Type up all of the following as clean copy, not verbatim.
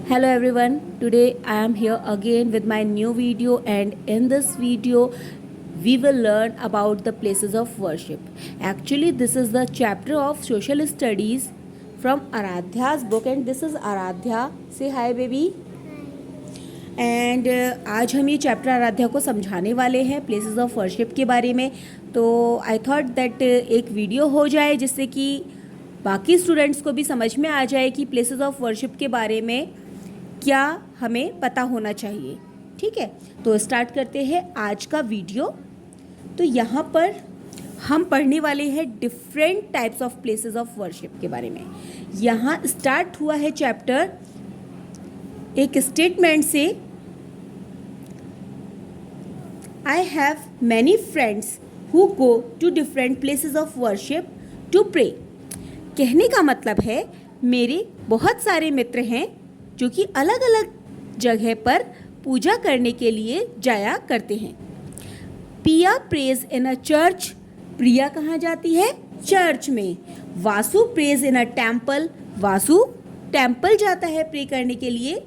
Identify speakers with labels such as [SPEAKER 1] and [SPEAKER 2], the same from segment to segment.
[SPEAKER 1] Hello everyone, today I am here again with my new video, and in this video we will learn about the places of worship. Actually this is the chapter of social studies from Aradhya's book, and this is Aradhya. Say hi baby. And आज हम ये chapter Aaradhya को समझाने वाले हैं places of worship के बारे में. तो आई थॉट दैट एक वीडियो हो जाए जिससे कि बाकी स्टूडेंट्स को भी समझ में आ जाए कि प्लेसेस ऑफ वर्शिप के बारे में क्या हमें पता होना चाहिए. ठीक है, तो स्टार्ट करते हैं आज का वीडियो. तो यहाँ पर हम पढ़ने वाले हैं different types of places of worship के बारे में. यहाँ स्टार्ट हुआ है चैप्टर एक स्टेटमेंट से, I have many friends who go to different places of worship to pray. कहने का मतलब है मेरे बहुत सारे मित्र हैं जो कि अलग अलग जगह पर पूजा करने के लिए जाया करते हैं. पिया प्रेज इन अ चर्च. प्रिया कहाँ जाती है? चर्च में. Vasu praise in a temple. Vasu temple जाता है प्रे करने के लिए.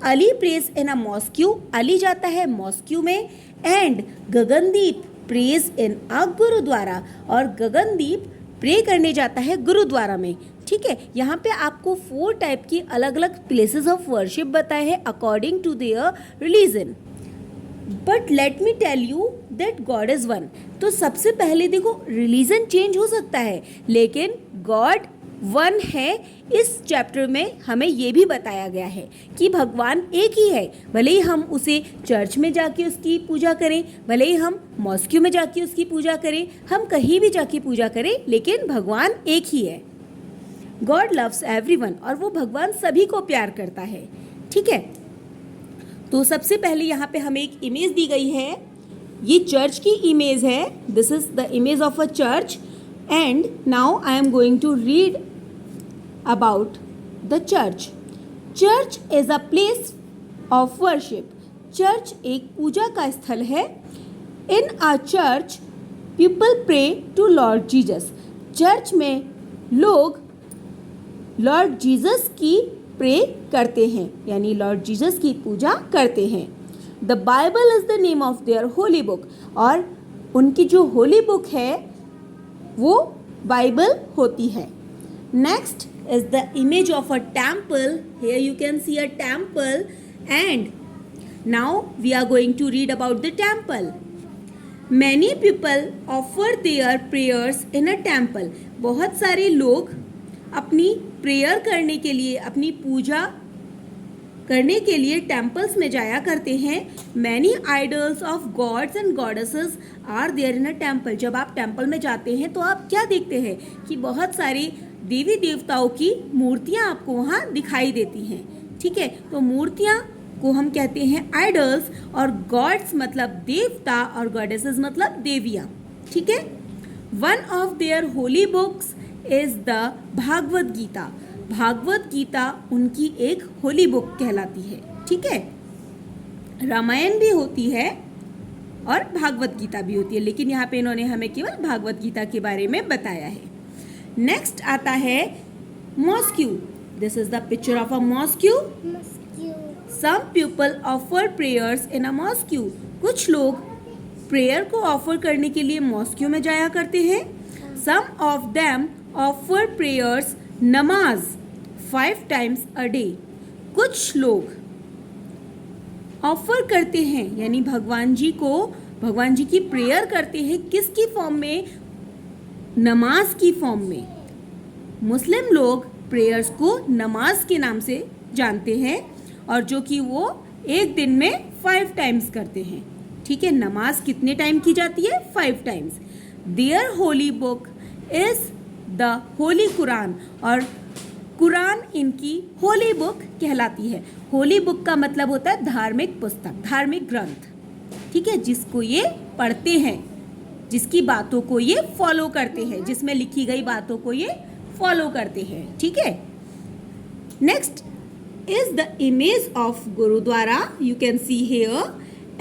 [SPEAKER 1] Ali praise in a mosque. Ali जाता है मॉस्क्यू में. And Gagandeep praise in a gurdwara. और गगनदीप प्रे करने जाता है गुरुद्वारा में. ठीक है, यहाँ पे आपको 4 टाइप की अलग अलग प्लेसेस ऑफ वर्शिप बताए हैं according to their religion. But let me tell you that God is one. तो सबसे पहले देखो, रिलीजन चेंज हो सकता है लेकिन गॉड वन है. इस चैप्टर में हमें ये भी बताया गया है कि भगवान एक ही है. भले ही हम उसे चर्च में जाके उसकी पूजा करें, भले ही हम मॉस्क्यू में जाके उसकी पूजा करें, हम कहीं भी जाके पूजा करें, लेकिन भगवान एक ही है. God loves everyone. और वो भगवान सभी को प्यार करता है. ठीक है, तो सबसे पहले यहाँ पे हमें एक इमेज दी गई है. ये चर्च की इमेज है. This is the image of a church. And now I am going to read about the church. Church is a place of worship. Church एक पूजा का स्थल है. In a church, people pray to Lord Jesus. Church में लोग Lord Jesus की pray करते हैं, यानी लॉर्ड जीसस की पूजा करते हैं. The Bible is the name of their holy book. और उनकी जो होली बुक है वो बाइबल होती है. Next is the image of a temple. Here you can see a temple, and now we are going to read about the temple. Many people offer their prayers in a temple. बहुत सारे लोग अपनी prayer करने के लिए, अपनी पूजा करने के लिए टेम्पल्स में जाया करते हैं. Many idols of gods and goddesses are there in a temple. जब आप टेम्पल में जाते हैं तो आप क्या देखते हैं कि बहुत सारी देवी देवताओं की मूर्तियाँ आपको वहाँ दिखाई देती हैं. ठीक है, तो मूर्तियाँ को हम कहते हैं आइडल्स, और गॉड्स मतलब देवता, और गॉडेसेस मतलब देवियाँ. ठीक है, one of their holy books is the Bhagavad Gita. Bhagavad Gita उनकी एक होली बुक कहलाती है. ठीक है, रामायण भी होती है और भागवत गीता भी होती है, लेकिन यहाँ पे इन्होंने हमें केवल भागवत गीता के बारे में बताया है. नेक्स्ट आता है mosque. This is the picture of a mosque. Some people offer prayers in a mosque. कुछ लोग प्रेयर को ऑफर करने के लिए मॉस्क्यू में जाया करते हैं. सम ऑफ देम ऑफर प्रेयर्स नमाज 5 times a day. कुछ लोग ऑफर करते हैं, यानी भगवान जी की प्रेयर करते हैं. किसकी फॉर्म में? नमाज की फॉर्म में. मुस्लिम लोग प्रेयर्स को नमाज के नाम से जानते हैं, और जो कि वो एक दिन में 5 times करते हैं. ठीक है, नमाज कितने टाइम की जाती है? 5 times. Their holy book is the holy Quran. और कुरान इनकी होली बुक कहलाती है. होली बुक का मतलब होता है धार्मिक पुस्तक, धार्मिक ग्रंथ. ठीक है, जिसको ये पढ़ते हैं, जिसकी बातों को ये फॉलो करते हैं, जिसमें लिखी गई बातों को ये फॉलो करते हैं. ठीक है, next is the image of gurdwara. You can see here.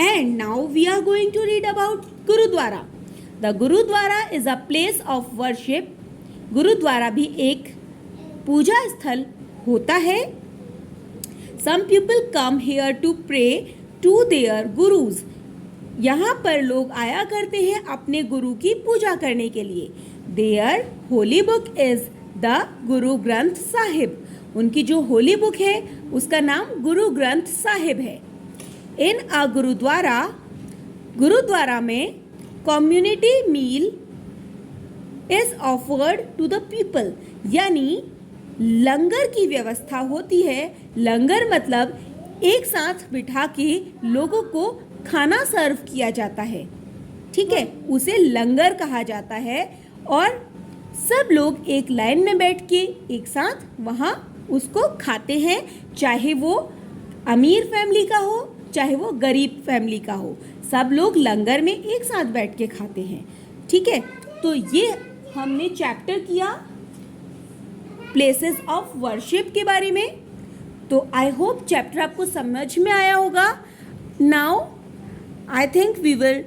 [SPEAKER 1] And now we are going to read about gurdwara. The gurdwara is a place of worship. Gurdwara भी एक पूजा स्थल होता है. Some people come here to pray to their gurus. यहाँ पर लोग आया करते हैं अपने गुरु की पूजा करने के लिए. Their holy book is the Guru Granth Sahib. उनकी जो होली बुक है उसका नाम गुरु ग्रंथ साहिब है. इन अ गुरुद्वारा में community meal is offered to the people. यानी लंगर की व्यवस्था होती है. लंगर मतलब एक साथ बिठा के लोगों को खाना सर्व किया जाता है. ठीक है, उसे लंगर कहा जाता है. और सब लोग एक लाइन में बैठ के एक साथ वहाँ उसको खाते हैं, चाहे वो अमीर फैमिली का हो चाहे वो गरीब फैमिली का हो. सब लोग लंगर में एक साथ बैठ के खाते हैं. ठीक है, तो ये हमने चैप्टर किया प्लेसेस ऑफ वर्शिप के बारे में. तो आई होप चैप्टर आपको समझ में आया होगा. Now I think we will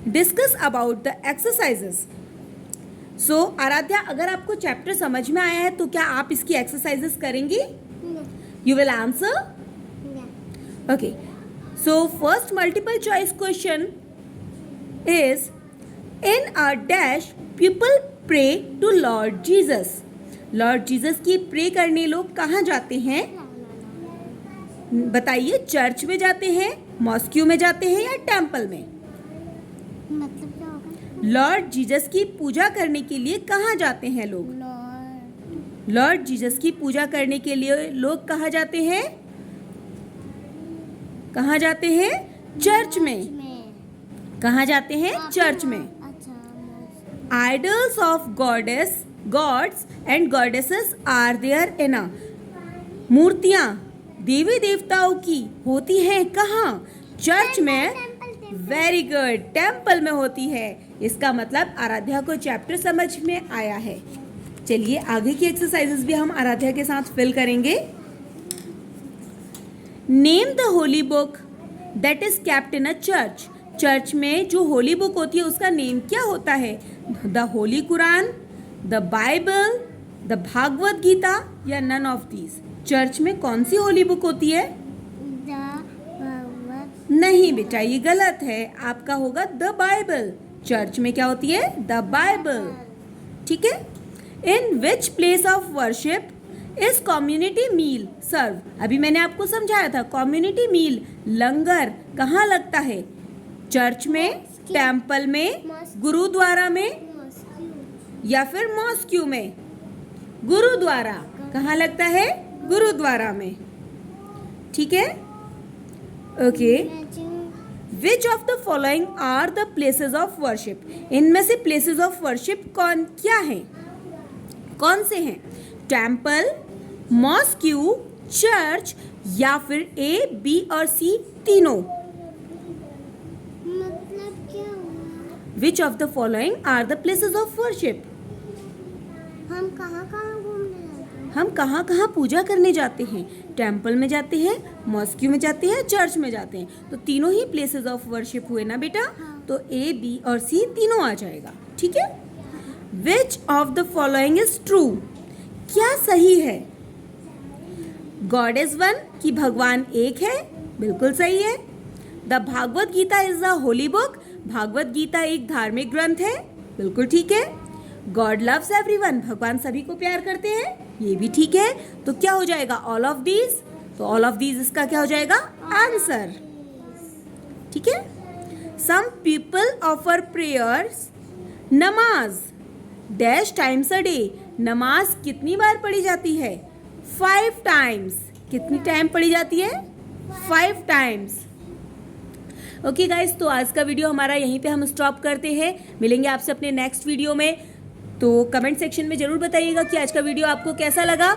[SPEAKER 1] discuss about the exercises. So Aaradhya, अगर आपको चैप्टर समझ में आया है तो क्या आप इसकी एक्सरसाइजेस करेंगी? You will answer? Okay, so first multiple choice question is in a dash people pray to Lord Jesus. Lord Jesus की प्रे करने लोग कहाँ जाते हैं? बताइए, चर्च में जाते हैं, मॉस्क्यू में जाते हैं या टेम्पल में?
[SPEAKER 2] मतलब क्या होगा?
[SPEAKER 1] लॉर्ड जीसस की पूजा करने के लिए कहाँ जाते हैं लोग? लॉर्ड जीसस की पूजा करने के लिए लोग कहाँ जाते हैं? कहाँ जाते हैं? चर्च में. कहाँ जाते हैं? चर्च में. Idols of gods and goddesses are there in a. मूर्तियाँ देवी देवताओं की होती हैं कहाँ? चर्च में. वेरी गुड, टेम्पल में होती है. इसका मतलब आराध्या को चैप्टर समझ में आया है. चलिए आगे की एक्सरसाइजेस भी हम आराध्या के साथ फिल करेंगे. Name the holy book that is kept in a church. Church में जो होली बुक होती है उसका नेम क्या होता है? The holy Quran, the Bible, the Bhagavad Gita या नन ऑफ दीज. चर्च में कौन सी होली बुक होती है? नहीं बेटा, ये गलत है. आपका होगा द बाइबल. चर्च में क्या होती है? The Bible. ठीक है. In which place of worship is community meal serve. अभी मैंने आपको समझाया था, कम्युनिटी मील लंगर कहाँ लगता है? चर्च में, टेम्पल में, गुरुद्वारा में या फिर मॉस्क्यू में? गुरुद्वारा. कहाँ लगता है? गुरुद्वारा में. ठीक है. Okay. Which of the following are the places of worship. इनमें से प्लेसेस ऑफ वर्शिप क्या है? कौन से हैं? टेम्पल, मॉस्क्यू, चर्च या फिर ए, बी और सी तीनों?
[SPEAKER 2] मतलब क्या हुआ?
[SPEAKER 1] Which of the following are the places of worship.
[SPEAKER 2] हम कहाँ कहाँ घूमने जाते हैं?
[SPEAKER 1] हम कहाँ कहाँ पूजा करने जाते हैं? टेम्पल में जाते हैं, मॉस्क्यू में जाते हैं, चर्च में जाते हैं. तो तीनों ही प्लेसेस ऑफ वर्शिप हुए ना बेटा. तो ए, बी और सी तीनों आ जाएगा. ठीक है. विच of the following is true. क्या सही है? गॉड इज वन, कि भगवान एक है. बिल्कुल सही है. The Bhagavad Gita is the holy book. Bhagavad Gita एक धार्मिक ग्रंथ है. बिल्कुल ठीक है. गॉड लव्स एवरीवन, भगवान सभी को प्यार करते हैं. ये भी ठीक है. तो क्या हो जाएगा? All of these. तो ऑल ऑफ दीज इसका क्या हो जाएगा? आंसर. ठीक है. सम पीपल ऑफर प्रेयर्स नमाज डैश टाइम्स अ डे. नमाज कितनी बार पढ़ी जाती है? 5 टाइम्स. कितनी टाइम पढ़ी जाती है? 5 टाइम्स. ओके गाइस, तो आज का वीडियो हमारा यहीं पे हम स्टॉप करते हैं. मिलेंगे आपसे अपने नेक्स्ट वीडियो में. तो कमेंट सेक्शन में ज़रूर बताइएगा कि आज का वीडियो आपको कैसा लगा.